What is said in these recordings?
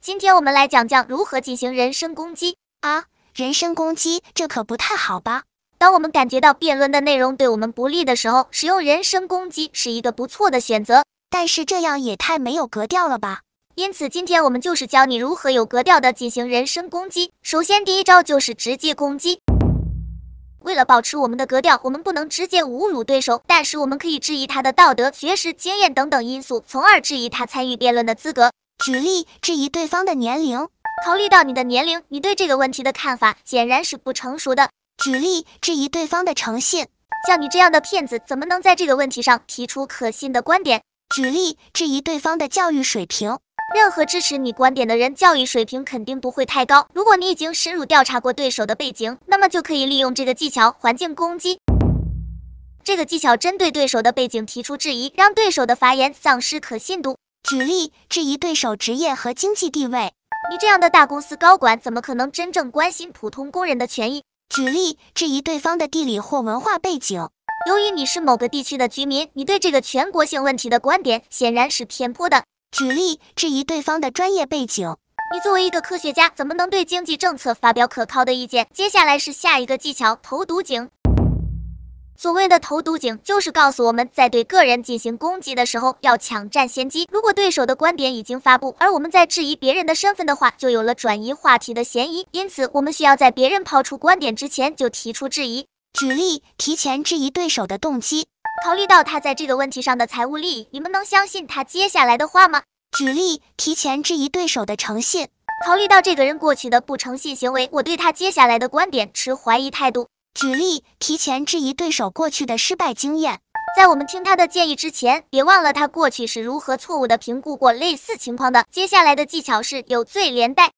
今天我们来讲讲如何进行人身攻击啊！人身攻击，这可不太好吧？当我们感觉到辩论的内容对我们不利的时候，使用人身攻击是一个不错的选择。但是这样也太没有格调了吧？因此，今天我们就是教你如何有格调的进行人身攻击。首先，第一招就是直接攻击。为了保持我们的格调，我们不能直接侮辱对手，但是我们可以质疑他的道德、学识、经验等等因素，从而质疑他参与辩论的资格。举例，质疑对方的年龄。考虑到你的年龄，你对这个问题的看法显然是不成熟的。举例，质疑对方的诚信。像你这样的骗子，怎么能在这个问题上提出可信的观点？举例，质疑对方的教育水平。任何支持你观点的人，教育水平肯定不会太高。如果你已经深入调查过对手的背景，那么就可以利用这个技巧环境攻击。这个技巧针对对手的背景提出质疑，让对手的发言丧失可信度。举例，质疑对手职业和经济地位。你这样的大公司高管，怎么可能真正关心普通工人的权益？举例，质疑对方的地理或文化背景。由于你是某个地区的居民，你对这个全国性问题的观点显然是偏颇的。举例，质疑对方的专业背景。你作为一个科学家，怎么能对经济政策发表可靠的意见？接下来是下一个技巧，投毒警。所谓的投毒警，就是告诉我们在对个人进行攻击的时候，要抢占先机。如果对手的观点已经发布，而我们在质疑别人的身份的话，就有了转移话题的嫌疑。因此，我们需要在别人抛出观点之前就提出质疑。举例，提前质疑对手的动机。考虑到他在这个问题上的财务利益，你们能相信他接下来的话吗？举例，提前质疑对手的诚信。考虑到这个人过去的不诚信行为，我对他接下来的观点持怀疑态度。举例，提前质疑对手过去的失败经验。在我们听他的建议之前，别忘了他过去是如何错误地评估过类似情况的。接下来的技巧是有罪连带。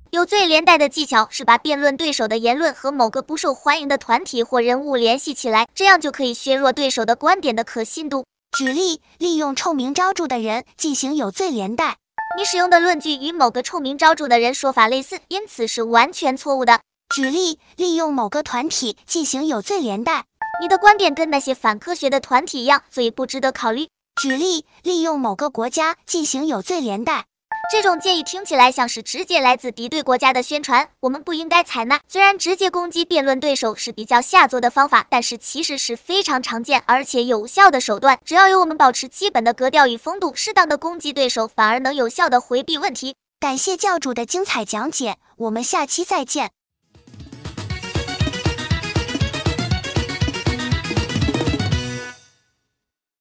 有罪连带的技巧是把辩论对手的言论和某个不受欢迎的团体或人物联系起来，这样就可以削弱对手的观点的可信度。举例，利用臭名昭著的人进行有罪连带。你使用的论据与某个臭名昭著的人说法类似，因此是完全错误的。举例，利用某个团体进行有罪连带。你的观点跟那些反科学的团体一样，所以不值得考虑。举例，利用某个国家进行有罪连带。这种建议听起来像是直接来自敌对国家的宣传，我们不应该采纳。虽然直接攻击辩论对手是比较下作的方法，但是其实是非常常见而且有效的手段。只要有我们保持基本的格调与风度，适当的攻击对手，反而能有效的回避问题。感谢教主的精彩讲解，我们下期再见。